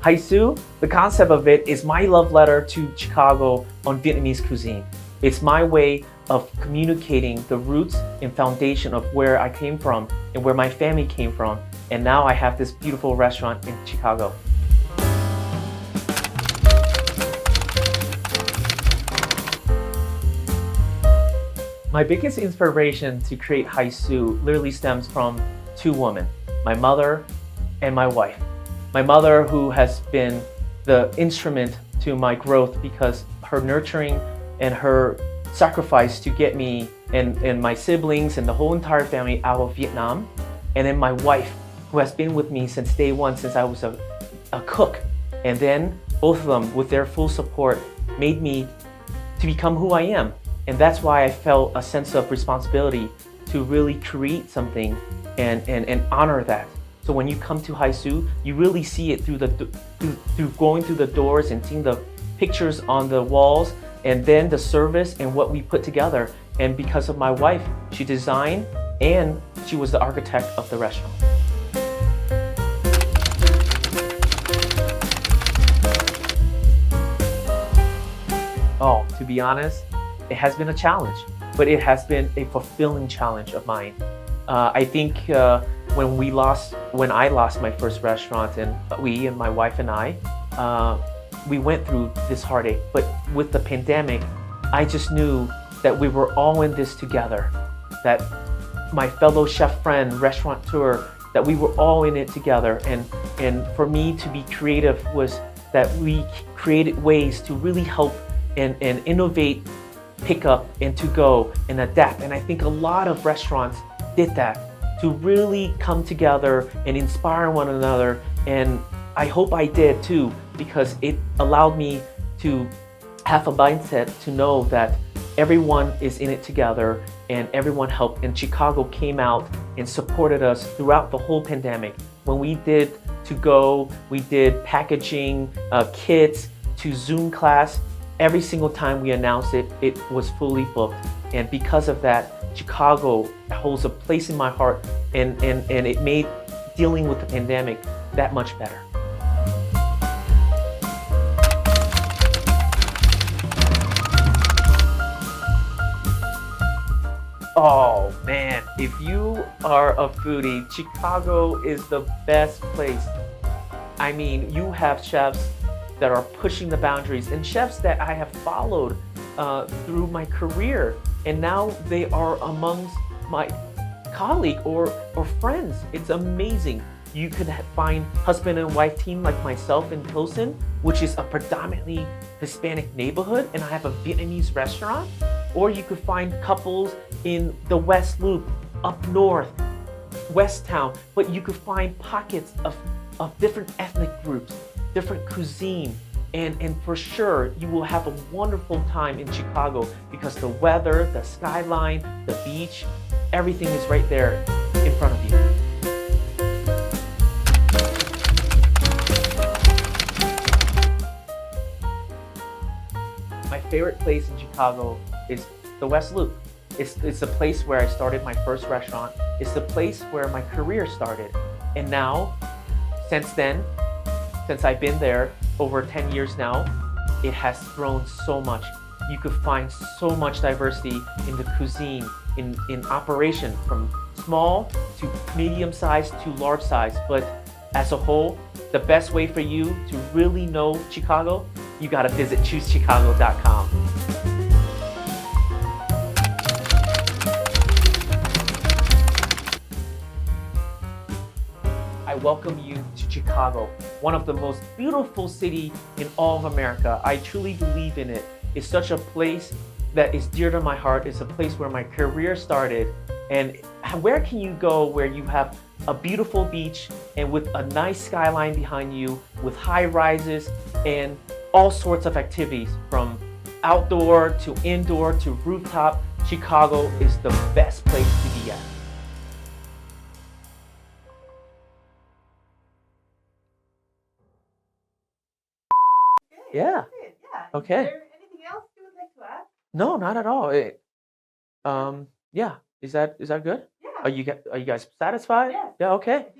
HaiSous, the concept of it is my love letter to Chicago on Vietnamese cuisine. It's my way of communicating the roots and foundation of where I came from and where my family came from. And now I have this beautiful restaurant in Chicago. My biggest inspiration to create HaiSous literally stems from two women, my mother and my wife. My mother, who has been the instrument to my growth because her nurturing and her sacrifice to get me and my siblings and the whole entire family out of Vietnam. And then my wife, who has been with me since day one, since I was a cook. And then both of them, with their full support, made me to become who I am. And that's why I felt a sense of responsibility to really create something and honor that. So when you come to HaiSous, you really see it through going through the doors and seeing the pictures on the walls, and then the service and what we put together. And because of my wife, she designed and she was the architect of the restaurant. Oh, to be honest, it has been a challenge, but it has been a fulfilling challenge of mine. I think when I lost my first restaurant, and my wife and I, we went through this heartache. But with the pandemic, I just knew that we were all in this together. That my fellow chef friend, restaurateur, that we were all in it together. And for me to be creative was that we created ways to really help and innovate, pick up and to go and adapt. And I think a lot of restaurants did that, to really come together and inspire one another. And I hope I did too, because it allowed me to have a mindset to know that everyone is in it together and everyone helped. And Chicago came out and supported us throughout the whole pandemic. When we did to go, we did packaging, kits, to Zoom class. Every single time we announced it, it was fully booked. And because of that, Chicago holds a place in my heart, and it made dealing with the pandemic that much better. Oh man, if you are a foodie, Chicago is the best place. I mean, you have chefs that are pushing the boundaries and chefs that I have followed through my career, and now they are amongst my colleague or friends. It's amazing. You could find husband and wife team like myself in Pilsen, which is a predominantly Hispanic neighborhood, and I have a Vietnamese restaurant. Or you could find couples in the West Loop, up north, West Town, but you could find pockets of different ethnic groups, different cuisine, and for sure you will have a wonderful time in Chicago because the weather, the skyline, the beach, everything is right there in front of you. My favorite place in Chicago is the West Loop. It's the place where I started my first restaurant. It's the place where my career started. And now, since I've been there over 10 years now, it has grown so much. You could find so much diversity in the cuisine, in operation, from small to medium size to large size. But as a whole, the best way for you to really know Chicago, you gotta visit choosechicago.com. I welcome you to Chicago, one of the most beautiful cities in all of America. I truly believe in it. It's such a place that is dear to my heart. It's a place where my career started. And where can you go where you have a beautiful beach and with a nice skyline behind you, with high rises and all sorts of activities, from outdoor to indoor to rooftop? Chicago is the best place to be at. Yeah. Yeah. Okay. Is there anything else you would like to add? No, not at all. Yeah. Is that good? Yeah. Are you guys satisfied? Yes. Yeah. Okay. I think